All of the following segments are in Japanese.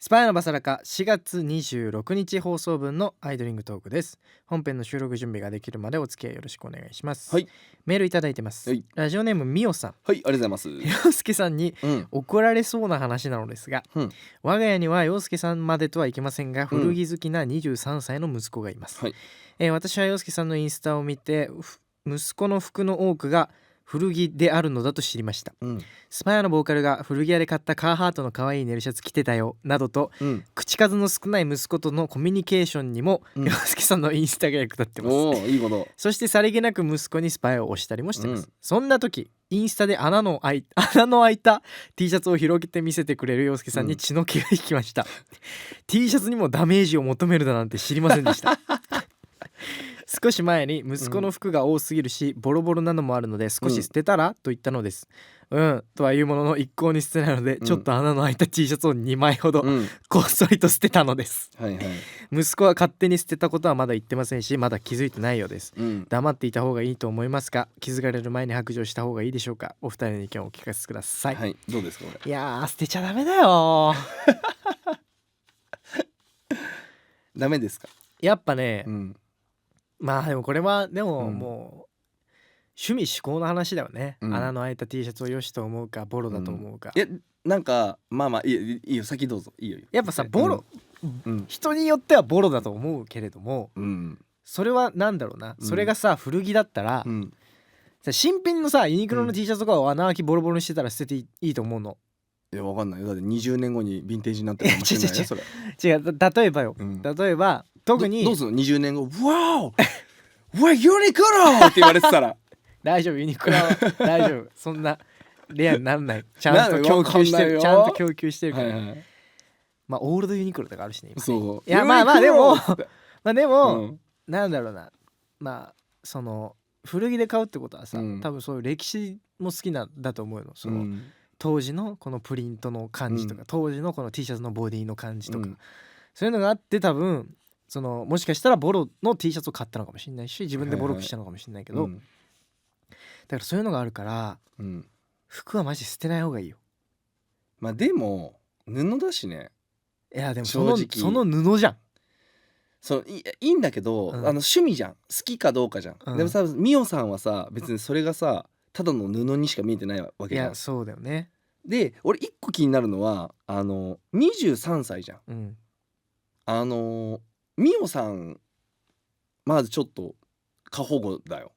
スパイのバサラカ4月26日放送分のアイドリングトークです。本編の収録準備ができるまでお付き合いよろしくお願いします。はい、メールいただいてます。はい、ラジオネームみおさん。はい、ありがとうございます。陽介さんに怒られそうな話なのですが、うん、我が家には陽介さんまでとはいけませんが、古着好きな23歳の息子がいます。はい、私は陽介さんのインスタを見て息子の服の多くが古着であるのだと知りました。うん、スパイアのボーカルが古着屋で買ったカーハートの可愛いネルシャツ着てたよなどと、うん、口数の少ない息子とのコミュニケーションにもうん洋介さんのインスタが役立ってます。おーいいこと。そしてさりげなく息子にスパイを押したりもしてます、うんそんな時インスタで穴の開いた T シャツを広げて見せてくれる洋介さんに血の気が引きました、T シャツにもダメージを求めるだなんて知りませんでした少し前に息子の服が多すぎるし、ボロボロなのもあるので少し捨てたら、と言ったのです。とはいうものの一向に捨てないので、ちょっと穴の開いた T シャツを2枚ほど、こっそりと捨てたのです。はいはい。息子は勝手に捨てたことはまだ言ってませんし、まだ気づいてないようです。黙っていた方がいいと思いますか？気づかれる前に白状した方がいいでしょうか？お二人の意見をお聞かせください。はい、どうですかこれ。いや捨てちゃダメだよダメですか。やっぱね、うんまあでもこれはでも、うんもう趣味嗜好の話だよね、穴の開いた T シャツを良しと思うかボロだと思うか、いやなんかまあまあいいよ先どうぞいいよ。やっぱさボロ、うん人によってはボロだと思うけれども、うんそれはなんだろうな、それがさ古着だったら、うんさ新品のさユニクロの T シャツとかを穴開きボロボロにしてたら捨てていいと思うの。いやわかんないよ。だって20年後にヴィンテージになってるかもしれないよそれ。違う例えばよ、例えば特にどうするの20年後わおわユニクロって言われてたら大丈夫ユニクロは大丈夫そんなレアにならないちゃんと供給してるちゃんと供給してるから、はいはい、まあオールドユニクロとかあるしね今ね。そういやまあでもまあでも、うん、なんだろうな、まあその古着で買うってことはさ、多分そういう歴史も好きなんだと思うの。その、当時のこのプリントの感じとか、当時のこの T シャツのボディの感じとか、そういうのがあって多分そのもしかしたらボロの T シャツを買ったのかもしれないし、自分でボロくしたのかもしれないけど、だからそういうのがあるから、服はマジ捨てない方がいいよ。まあでも布だしね。いやでもその布じゃん。そういいんだけど、趣味じゃん、好きかどうかじゃん、でもさミオさんはさ別にそれがさただの布にしか見えてないわけじゃん。いやそうだよね。で俺一個気になるのは23歳じゃん、ミオさんまずちょっと過保護だよ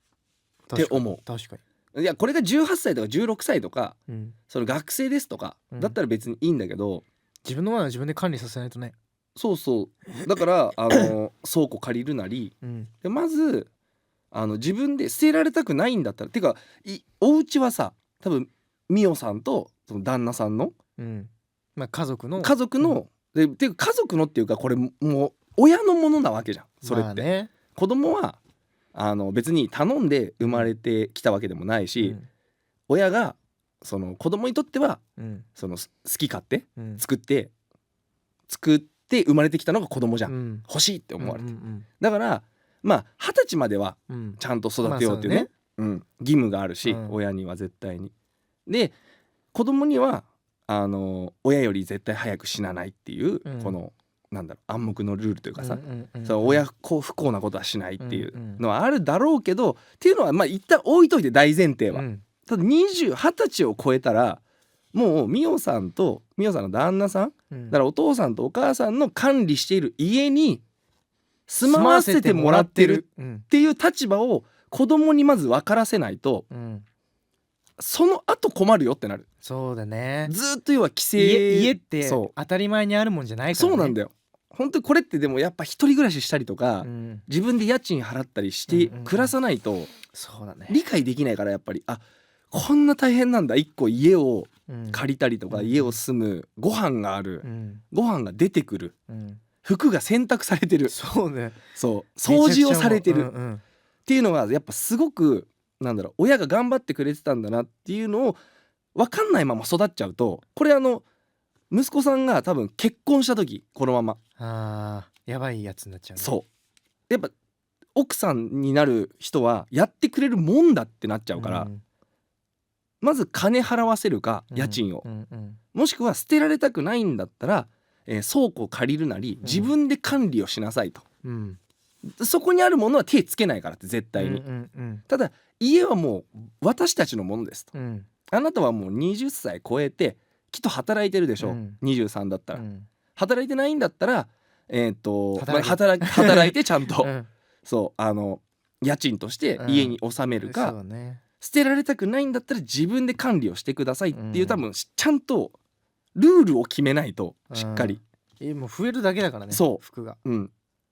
って思う。確かにいやこれが18歳とか16歳とか、に、その学生ですとか、だったら別にいいんだけど、自分のものは自分で管理させないとね。そうそうだから倉庫借りるなり、でまず自分で捨てられたくないんだったらてかお家はさ多分ミオさんとその旦那さんの、まあ、家族の、ていうか家族のっていうかこれもう親のものなわけじゃんそれって、ね、子供は別に頼んで生まれてきたわけでもないし、親がその子供にとっては、その好き勝手作って生まれてきたのが子供じゃん、欲しいって思われて、だからまあ20歳まではちゃんと育てようっていうね、義務があるし、親には絶対に。で子供には親より絶対早く死なないっていう、このなんだろう暗黙のルールというかさ、その親不幸なことはしないっていうのはあるだろうけど、っていうのはまあ一旦置いといて大前提は、ただ20歳を超えたらもうミオさんの旦那さん、だからお父さんとお母さんの管理している家に住まわせてもらってるっていう立場を子供にまず分からせないと、その後困るよってなる。そうだね。ずっと要は規制、家って当たり前にあるもんじゃないからね。そうなんだよ。本当にこれってでもやっぱ一人暮らししたりとか、自分で家賃払ったりして暮らさないと理解できないから、やっぱりこんな大変なんだ。一個家を借りたりとか、家を住む、ご飯がある、ご飯が出てくる、服が洗濯されてる、そうね、そう掃除をされてるっていうのがやっぱすごくなんだろう、親が頑張ってくれてたんだなっていうのを分かんないまま育っちゃうと、これ息子さんが多分結婚した時このままやばいやつになっちゃうね。そうやっぱ奥さんになる人はやってくれるもんだってなっちゃうから、まず金払わせるか家賃を、もしくは捨てられたくないんだったら倉庫を借りるなり自分で管理をしなさいと、うん、そこにあるものは手つけないからって絶対に、ただ家はもう私たちのものですと、あなたはもう20歳超えてきっと働いてるでしょ、23だったら、働いてないんだったら働いてちゃんと、そう家賃として家に納めるか、捨てられたくないんだったら自分で管理をしてくださいっていう、多分ちゃんとルールを決めないとしっかり、もう増えるだけだからね、そう服が、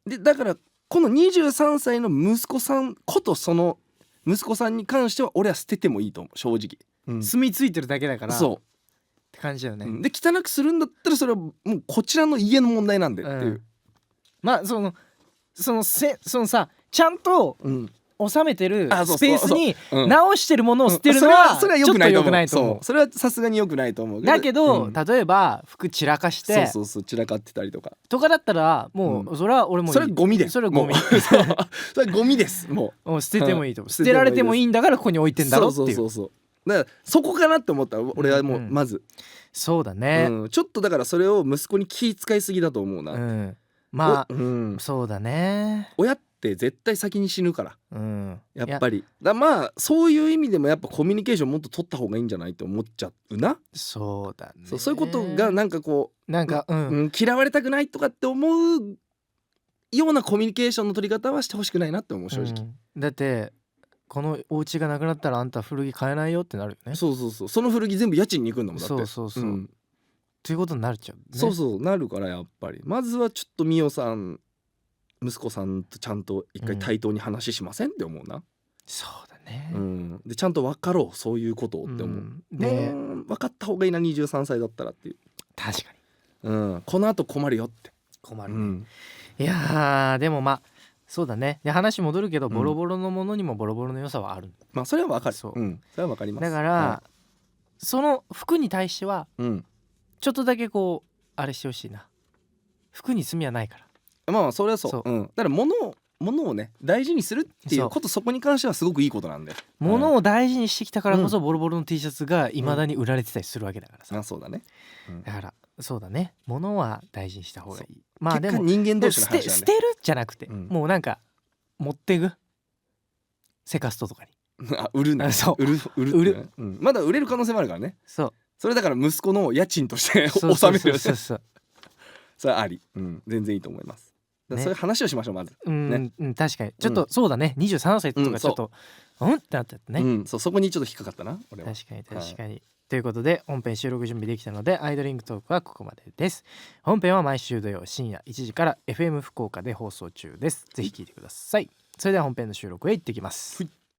でだからこの23歳の息子さんことその息子さんに関しては俺は捨ててもいいと思う正直、住み着いてるだけだからそうって感じだよね、で汚くするんだったらそれはもうこちらの家の問題なんでっていう、まあそのさちゃんと収めてるスペースに直してるものを捨てるのはちょっと良くないと思う。それはさすがに良くないと思う。だけど、例えば服散らかして散らかってたりとかだったらもうそれは俺もそれはゴミで、それはゴミそれはゴミです。もう捨ててもいいと思う。捨てられてもいいんだからここに置いてんだろっていう。だからそこかなって思った俺はもうまず、そうだね、ちょっとだからそれを息子に気遣いすぎだと思うな、まあ、そうだね。親って絶対先に死ぬから、やっぱりまあそういう意味でもやっぱコミュニケーションもっと取った方がいいんじゃないって思っちゃうな。そうだね。そういうことがなんかこう嫌われたくないとかって思うようなコミュニケーションの取り方はしてほしくないなって思う正直、だってこのお家がなくなったらあんた古着買えないよってなるよね。その古着全部家賃に行くんだもんだって。ということになっちゃう、ね、なるからやっぱりまずはちょっとみおさん息子さんとちゃんと一回対等に話しませんって思うな、そうだね、でちゃんと分かろうそういうことをって思う、で分かった方がいいな23歳だったらっていう。確かに、この後困るよって困る、いやでもまあそうだね。で話戻るけど、ボロボロのものにもボロボロの良さはある。まあそれは分かる。それは分かります。だから、その服に対しては、ちょっとだけこうあれしてほしいな。服に罪はないから。まあそれはそう。だから物をね大事にするっていうこと、そこに関してはすごくいいことなんで。物を大事にしてきたからこそ、ボロボロの T シャツがいまだに売られてたりするわけだからさ。そうだね。だからそうだね。物は大事にした方がいい。まあでも人間同士の話なんで捨てるじゃなくて、もうなんか持っていく、セカストとかに売るね。売る、まだ売れる可能性もあるからね。それだから息子の家賃として納めるよね。それあり、全然いいと思います。そういう話をしましょうまず。確かにちょっとそうだね。23歳とかちょっとってなったね。そこにちょっと引っかかったな俺は。確かに。ということで本編収録準備できたのでアイドリングトークはここまでです。本編は毎週土曜深夜1時から FM 福岡で放送中です。ぜひ聞いてください。それでは本編の収録へ行ってきます。